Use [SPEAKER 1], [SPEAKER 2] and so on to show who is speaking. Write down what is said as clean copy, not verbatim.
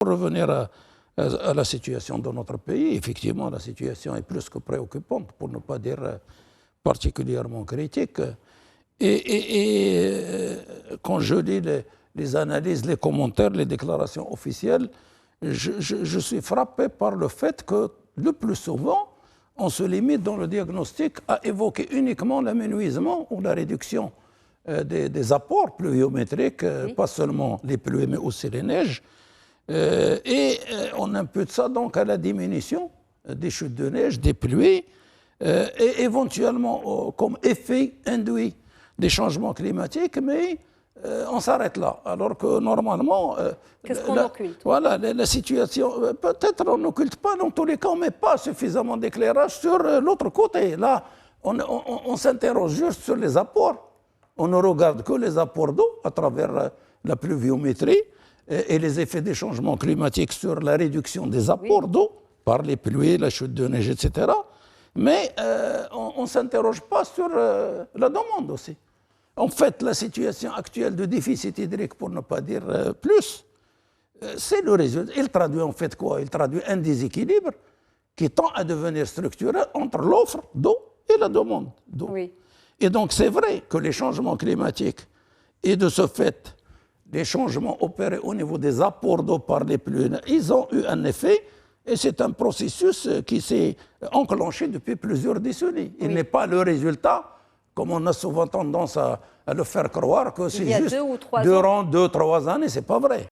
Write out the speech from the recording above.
[SPEAKER 1] Pour revenir à la situation dans notre pays, effectivement, la situation est plus que préoccupante, pour ne pas dire particulièrement critique. Quand je lis les analyses, les commentaires, les déclarations officielles, je suis frappé par le fait que le plus souvent, on se limite dans le diagnostic à évoquer uniquement l'amenuisement ou la réduction des apports pluviométriques, pas seulement les pluies, mais aussi les neiges. On impute ça donc à la diminution des chutes de neige, des pluies, et éventuellement comme effet induit des changements climatiques, mais on s'arrête là. Alors que normalement...
[SPEAKER 2] Qu'est-ce qu'on occulte?
[SPEAKER 1] Voilà, la situation... Peut-être on n'occulte pas, dans tous les cas, on ne met pas suffisamment d'éclairage sur l'autre côté. Là, on s'interroge juste sur les apports. On ne regarde que les apports d'eau à travers la pluviométrie et les effets des changements climatiques sur la réduction des apports d'eau par les pluies, la chute de neige, etc. Mais on ne s'interroge pas sur la demande aussi. En fait, la situation actuelle de déficit hydrique, pour ne pas dire plus, c'est le résultat. Il traduit en fait quoi? Il traduit un déséquilibre qui tend à devenir structurel entre l'offre d'eau et la demande d'eau.
[SPEAKER 2] Oui.
[SPEAKER 1] Et donc c'est vrai que les changements climatiques et de ce fait, les changements opérés au niveau des apports d'eau par les pluies, ils ont eu un effet et c'est un processus qui s'est enclenché depuis plusieurs décennies. Il n'est pas le résultat, comme on a souvent tendance à le faire croire, que c'est juste durant 2-3 années, c'est pas vrai.